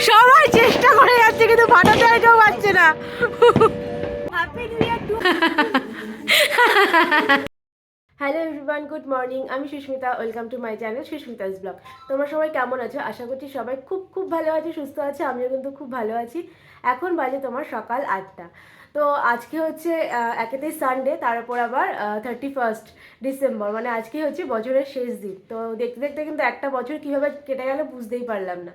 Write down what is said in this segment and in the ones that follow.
সবাই চেষ্টা করে যাচ্ছে কিন্তু ফাটাতে এটাও পারছে না। Hello everyone, good morning. আমি Susmita, welcome to my channel Susmita's blog. তোমরা সবাই কেমন আছো? আশা করছি সবাই খুব খুব ভালো আছে, সুস্থ আছে। আমিও কিন্তু খুব ভালো আছি। এখন বাজে তোমার সকাল 8টা। তো আজকে হচ্ছে একেতেই সানডে, তার উপর আবার 31 ডিসেম্বর, মানে আজকে হচ্ছে বছরের শেষ দিন। তো দেখতে দেখতে কিন্তু একটা বছর কীভাবে কেটে গেল বুঝতেই পারলাম না।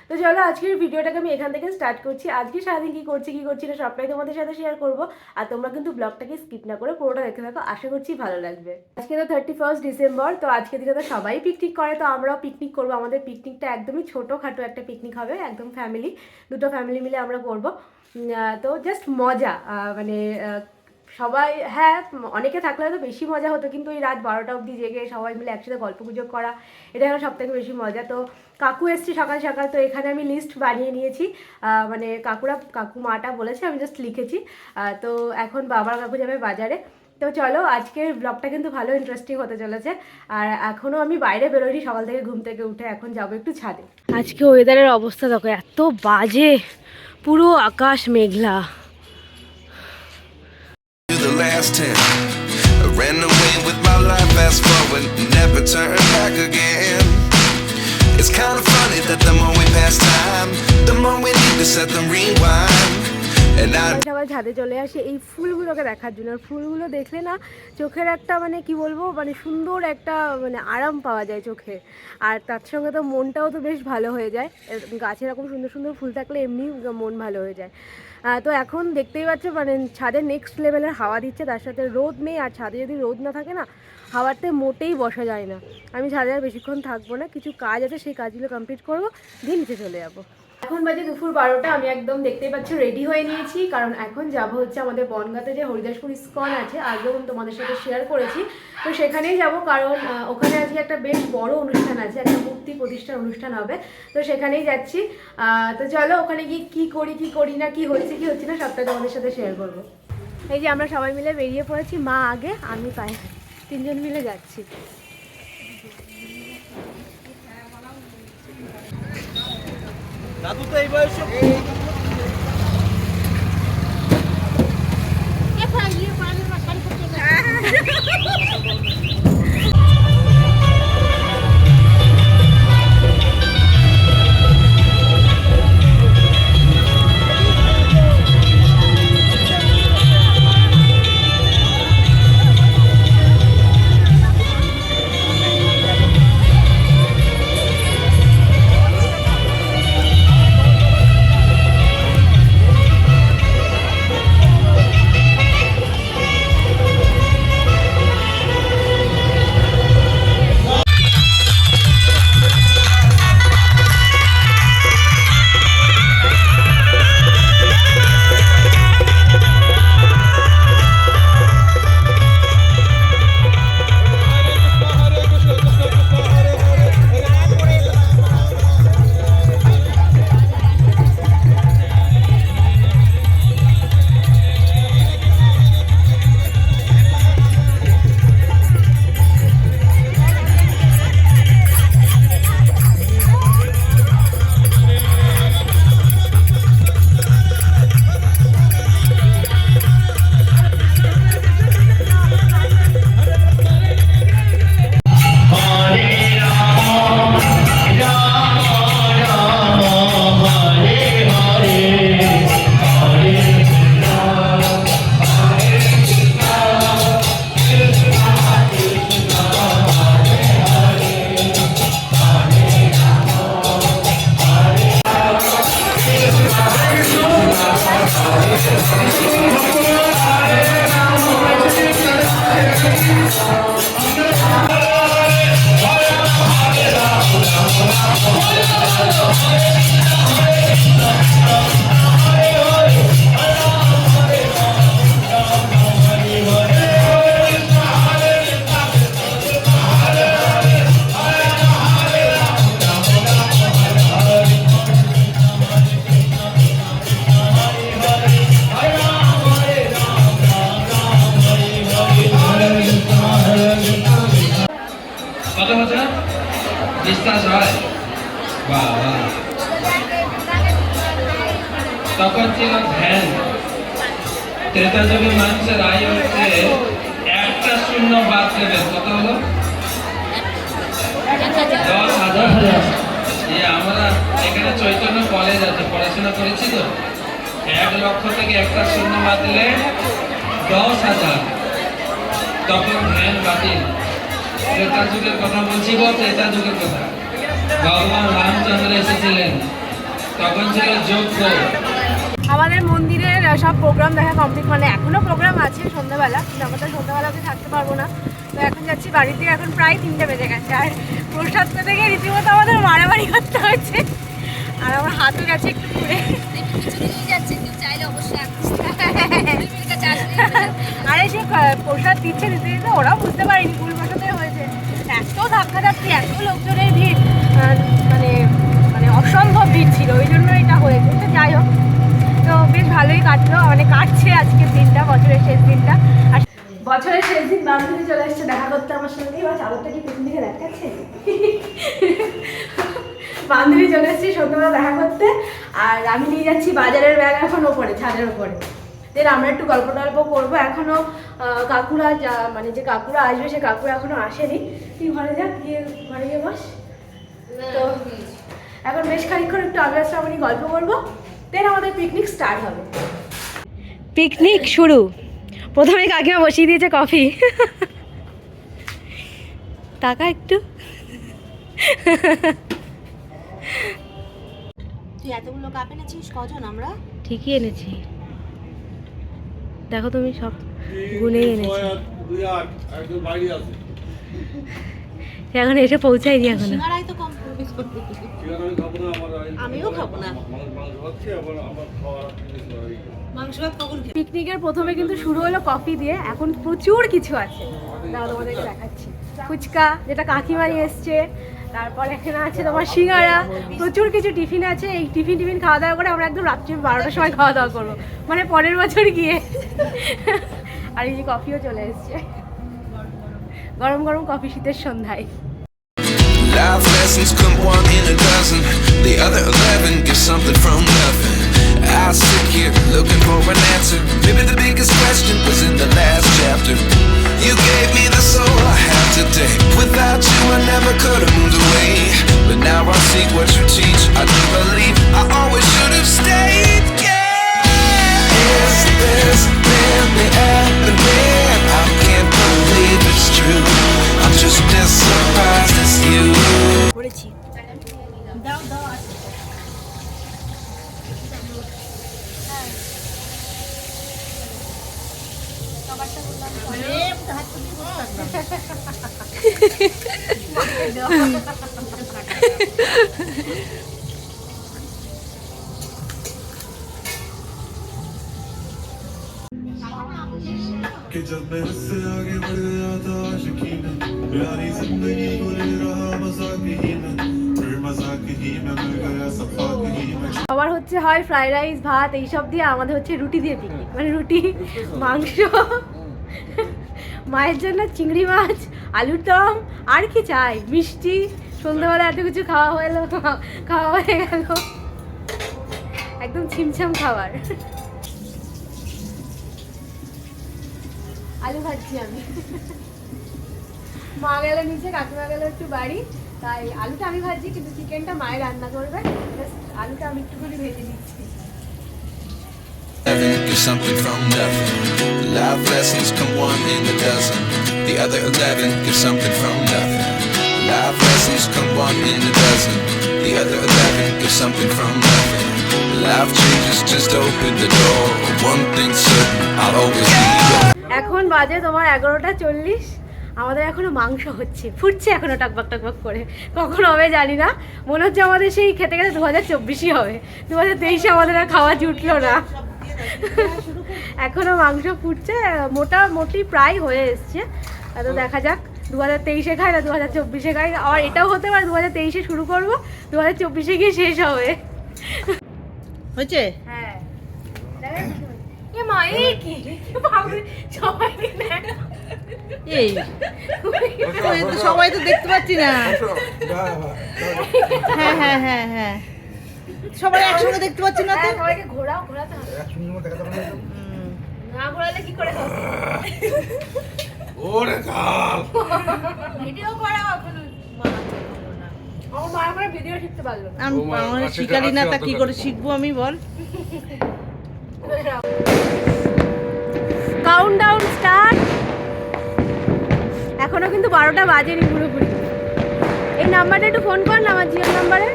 তো চলো আজকের ভিডিওটাকে আমি এখান থেকে স্টার্ট করছি। আজকে সারাদিন কী করছি না সবটাই তোমাদের সাথে শেয়ার করবো। আর তোমরা কিন্তু ব্লগটাকে স্কিপ না করে পুরোটা দেখতে থাকো, আশা করছি ভালো লাগবে। আজকে তো 31 ডিসেম্বর, তো আজকে দিনে তো সবাই পিকনিক করে, তো আমরাও পিকনিক করবো। আমাদের পিকনিকটা একদমই ছোটোখাটো একটা পিকনিক হবে, একদম ফ্যামিলি, দুটো ফ্যামিলি মিলে আমরা করবো। তো জাস্ট মজা, মানে সবাই, হ্যাঁ অনেকে থাকলে হয়তো বেশি মজা হতো, কিন্তু এই রাত 12টা অবধি জেগে সবাই মিলে একসাথে গল্প গুজব করা, এটা হলো সবথেকে বেশি মজা। তো কাকু এসছে সকাল সকাল, তো এখানে আমি লিস্ট বানিয়ে নিয়েছি, মানে কাকু মাটা বলেছে, আমি জাস্ট লিখেছি। তো এখন বাবার কাকু যাবে বাজারে। তো চলো আজকের ব্লগটা কিন্তু ভালো ইন্টারেস্টিং হতে চলেছে। আর এখনও আমি বাইরে বেরোইনি সকাল থেকে, ঘুম থেকে উঠে এখন যাবো একটু ছাদে। আজকে ওয়েদারের অবস্থা দেখো, এত বাজে, পুরো আকাশ মেঘলা। The last 10 I ran away with my life, fast forward, never turn back again. It's kind of funny that the more we pass time, the more we need to set them rewind. সবাই ছাদে চলে আসে এই ফুলগুলোকে দেখার জন্য। আর ফুলগুলো দেখলে না চোখের একটা, মানে কি বলবো, মানে সুন্দর একটা, মানে আরাম পাওয়া যায় চোখে। আর তার সঙ্গে তো মনটাও তো বেশ ভালো হয়ে যায়। গাছে এরকম সুন্দর সুন্দর ফুল থাকলে এমনি মন ভালো হয়ে যায়। তো এখন দেখতেই পাচ্ছ, মানে ছাদে নেক্সট লেভেলের হাওয়া দিচ্ছে, তার সাথে রোদ নেই। আর ছাদে যদি রোদ না থাকে না, হাওয়াতে মোটেই বসা যায় না। আমি ছাদে আর বেশিক্ষণ থাকবো না, কিছু কাজ আছে, সেই কাজগুলো কমপ্লিট করবো, দিয়ে নিচে চলে যাবো। এখন বাজে দুপুর 12টা, আমি একদম দেখতেই পাচ্ছ রেডি হয়ে নিয়েছি, কারণ এখন যাব হচ্ছে আমাদের বনগাঁতে যে হরিদাসপুর ইস্কন আছে, আগেও তোমাদের সাথে শেয়ার করেছি, তো সেখানেই যাব। কারণ ওখানে আজকে একটা বেশ বড় অনুষ্ঠান আছে, একটা মূর্তি প্রতিষ্ঠার অনুষ্ঠান হবে, তো সেখানেই যাচ্ছি। তো চলো ওখানে গিয়ে কী করি না, কি হচ্ছে না সবটা তোমাদের সাথে শেয়ার করবো। এই যে আমরা সবাই মিলে বেরিয়ে পড়েছি, মা আগে, আমি পায়ে, তিনজন মিলে যাচ্ছি। দাদু তো এই বয়সে তখন ছিল ধ্যান। ত্রেতা যুগে মানুষের আয়ু হচ্ছে একটা শূন্য বাদ দেবে, কত হলো? 10,000। আমরা এখানে চৈতন্য কলেজ আছে, পড়াশোনা করেছি তো, 1 লক্ষ থেকে একটা শূন্য বাদ দিলে 10,000। তখন ধ্যান বাতিল। ত্রেতা যুগের কথা বলছি গো, ত্রেতা যুগের কথা। ভগবান রামচন্দ্র এসেছিলেন, তখন ছিল যজ্ঞ। আমাদের মন্দিরের সব প্রোগ্রাম দেখা কমপ্লিট, মানে এখনও প্রোগ্রাম আছে সন্ধ্যাবেলা, কিন্তু আমরা তো সন্ধ্যাবেলাতে থাকতে পারবো না। তো এখন যাচ্ছি বাড়িতে, এখন প্রায় 3টে বেজে গেছে। আর প্রসাদ পেতে গিয়ে রীতিমতো আমাদের মারামারি করতে হচ্ছে, আর আমার হাতও গেছে একটু ঘুরে। আরে যে প্রসাদ দিচ্ছে দিতে দিতে ওরাও বুঝতে পারেনি ভুল বসাতে হয়েছে। এত ধাক্কাধাক্কি, এত লোকজনের ভিড়, মানে মানে অসম্ভব ভিড় ছিল, ওই জন্য এটা হয়েছে। তো যাই হোক, তো বেশ ভালোই কাটলো, মানে কাটছে আজকের দিনটা, বছরের শেষ দিনটা। আর বছরের শেষ দিন বান্ধবী চলে এসছে দেখা করতে আমার সঙ্গে। এবার চাদরটা কি পিছন দিকে দেখাচ্ছে? বান্ধবী চলে এসেছি সন্ধ্যাবেলা দেখা করতে, আর আমি নিয়ে যাচ্ছি বাজারের ব্যাগ এখন ওপরে, ছাদের ওপরে। দেন আমরা একটু গল্প টল্প করবো। এখনও কাকুরা মানে যে কাকুরা আসবে, সে কাকুরা এখনও আসেনি। তুই ঘরে যা, গিয়ে ঘরে গিয়ে বস। তো এখন বেশ খানিক্ষণ একটু আগে গল্প করবো, দেন আমাদের পিকনিক স্টার্ট হবে। পিকনিক শুরু। প্রথমে কাকিমা বসিয়ে দিয়েছে কফি। টাকা একটু। তুই এতগুলো কাপ এনেছিস, কজন আমরা? ঠিকই এনেছি, দেখো তুমি সব গুনেই এনেছি। এখন এসে পৌঁছায়নি এখনো। সিঙ্গারাই তো কম করবি। আমিও খাবো না। মাংস ভাত কখন খেয়ে? পিকনিকের প্রথমে কিন্তু শুরু হলো কফি দিয়ে, এখন প্রচুর কিছু আছে, দাঁড়াও তোমাদেরকে দেখাচ্ছি। ফুচকা, যেটা কাকিমা নিয়ে এসছে, তারপর এখানে আছে তোমার সিঙ্গারা, প্রচুর কিছু টিফিন আছে। এই টিফিন খাওয়া দাওয়া করে আমরা একদম রাত্রি 12টার সময় খাওয়া দাওয়া করবো, মানে পরের বছর গিয়ে। আর এই যে কফিও চলে এসছে, গরম গরম কফি শীতের সন্ধ্যায়। Life lessons come one in a dozen. The other 11 get something from nothing. I sit here looking for an answer. Maybe the biggest question was in the last chapter. You gave me the soul I have today. Without you I never could have moved away. But now I see what you teach. I do believe I always should have stayed. Yeah. Is this really happening? I can't believe it's true. I'm just as surprised as you. করেছি। দাও দাও আছে। খাবারটা বললাম হাত তুলি कि जब मैं उससे आगे बढ़ गया था आशिकी में प्यारी जिंदगी को ले रहा मजाक ही में फिर मजाक ही में मिल गया सफाक ही में সবার হচ্ছে হয় ফ্রাইড রাইস, ভাত এইসব দিয়ে, আমাদের হচ্ছে রুটি দিয়ে পিকনিক, মানে রুটি, মাংস, মায়ের জন্য চিংড়ি মাছ, আলুর দম, আর কি চাই, মিষ্টি। সন্ধ্যাবেলা এত কিছু খাওয়া হয়ে গেল, একদম ছিমছাম খাবার। আলু ভাজছি আমি, মা গেল নিচে, কাকিমা গেল একটু বাড়ি, তাই আলুটা আমি ভাজছি, কিন্তু চিকেনটা মায়ের রান্না করবে। আলুটা আমি একটুখানি ভেজে দিচ্ছি। Get something from nothing. Life lessons come one in a dozen. The other 11 get something from nothing. Life lessons come one in a dozen. The other 11 get something from nothing. Life changes, just open the door. One thing's certain, I'll always be yours. এখন বাজে তোমার 11:40। আমাদের এখনো মাংস হচ্ছে, ফুটছে এখনো টকবক টকবক করে, কখন হবে জানি না। মনে হচ্ছে আমাদের সেই খেতে খেতে 2024ই হবে, 2023 আমাদের আর খাওয়া জুটলো না। এখনো মাংস ফুটছে, মোটামুটি প্রায় হয়ে এসছে। তো দেখা যাক 2023-এ খাই না 2024-এ খাই, আর এটাও হতে পারে 2023-এ শুরু করবো, 2024-এ গিয়ে শেষ হবে। হয়েছে? হ্যাঁ, এ মা, এই কি সবাইকে এই সবাই তো দেখতে পাচ্ছি না। হ্যাঁ হ্যাঁ হ্যাঁ হ্যাঁ, সবাই একসঙ্গে দেখতে পাচ্ছি না তো হ্যাঁ, সবাইকে ঘোরাও, ঘোরাতে হবে। না ঘোরালে কি করে হবে? ভিডিও করাও এখন। আমার মা আমার ভিডিও শিখতে পারলো না। আমি বাংলা শিখালি না তা কি করে শিখবো আমি বল কাউন্টডাউন স্টার্ট। এখনো কিন্তু 12টা বাজেনি পুরোপুরি। এই নাম্বারটা একটু ফোন কর না, আমার জিও নাম্বারে।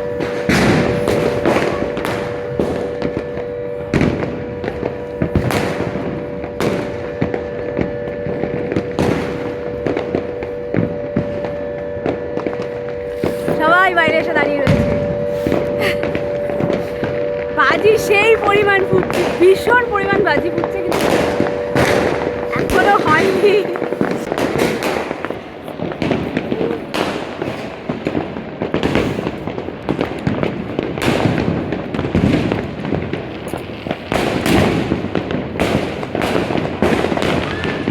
সবাই বাইরে এসে দাঁড়িয়ে রয়েছে। বাজি সেই পরিমাণ ফুটছে, ভীষণ পরিমাণ বাজি ফুটছে, কিন্তু এখনো হয়নি।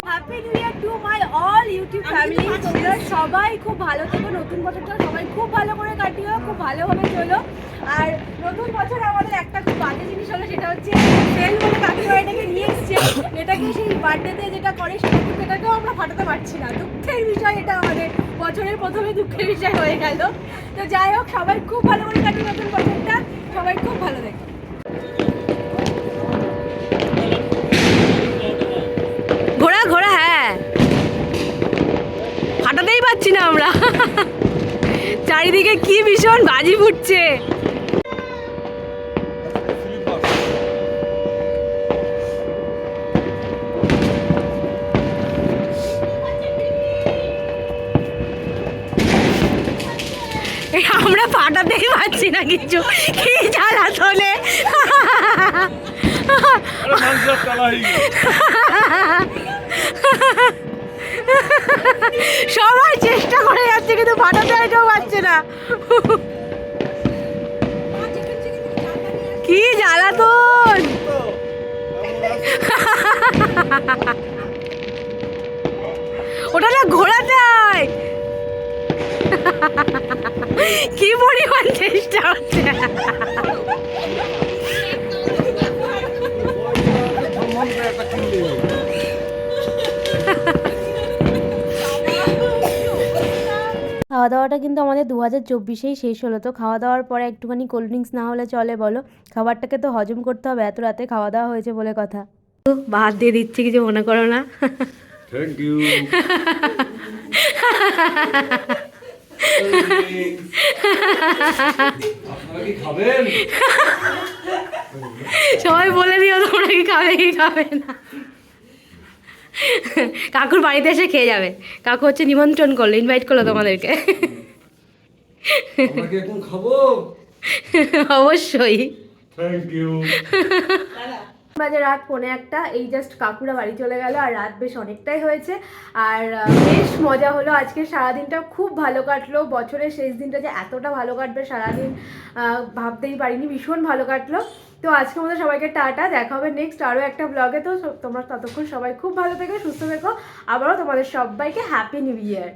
Happy new year to my all YouTube family. তোমরা সবাই খুব ভালো থেকো, নতুন বছরটা সবাই খুব ভালো করে কাটিও, খুব ভালোভাবে চলো। আর নতুন বছর আমাদের একটা খুব বাজে জিনিস হলো, সেটা হচ্ছে সেল বলে কাকিমা এটাকে নিয়ে এসছে। এটাকে সেই বার্থডেতে যেটা করে সেটাকেও আমরা ফাটাতে পারছি না। দুঃখের বিষয় এটা, আমাদের বছরের প্রথমে দুঃখের বিষয় হয়ে গেল। তো যাই হোক, সবাই খুব ভালো করে কাটি নতুন বছরটা, সবাই খুব ভালো দেখো। ঘোড়া ঘোড়া, হ্যাঁ, ফাটাতেই পারছি না আমরা। চারিদিকে কি ভীষণ বাজি ফুটছে। আমরা ফাটাতেই পারছি না কিছু, কি জ্বালা তোলে। সবাই চেষ্টা করে যাচ্ছে কিন্তু ফাটাতে এটাও পারছে না। কি জ্বালাতন। ওটা না ঘোরাতে হয়। কি পরিমাণ চেষ্টা হচ্ছে। খাওয়া দাওয়াটা কিন্তু আমাদের 2024-এই শেষ হলো। তো খাওয়া দাওয়ার পরে একটুখানি কোল্ড ড্রিঙ্কস না হলে চলে বলো? খাবারটাকে তো হজম করতে হবে, এত রাতে খাওয়া দাওয়া হয়েছে বলে কথা। ভাত দিয়ে দিচ্ছি, কিছু মনে করো না। Thank you. আপনারা কি খাবেন? সবাই বলে দিও তোমরা কি খাবে কি খাবে না। কাকুর বাড়িতে এসে খেয়ে যাবে। কাকু হচ্ছে নিমন্ত্রণ করলো, ইনভাইট করলো তোমাদেরকে। আমরা কি এখন খাবো? অবশ্যই। Thank you. বাজে রাত 1:45। এই জাস্ট কাকুরা বাড়ি চলে গেল, আর রাত বেশ অনেকটাই হয়েছে। আর বেশ মজা হলো আজকে, সারাদিনটা খুব ভালো কাটলো। বছরের শেষ দিনটা যে এতটা ভালো কাটবে সারাদিন ভাবতেই পারিনি, ভীষণ ভালো কাটলো। তো আজকে আমাদের সবাইকে টাটা, দেখা হবে নেক্সট আরও একটা ব্লগে। তো তোমরা ততক্ষণ সবাই খুব ভালো থেকো, সুস্থ থেকো। আবারও তোমাদের সবাইকে হ্যাপি নিউ ইয়ার।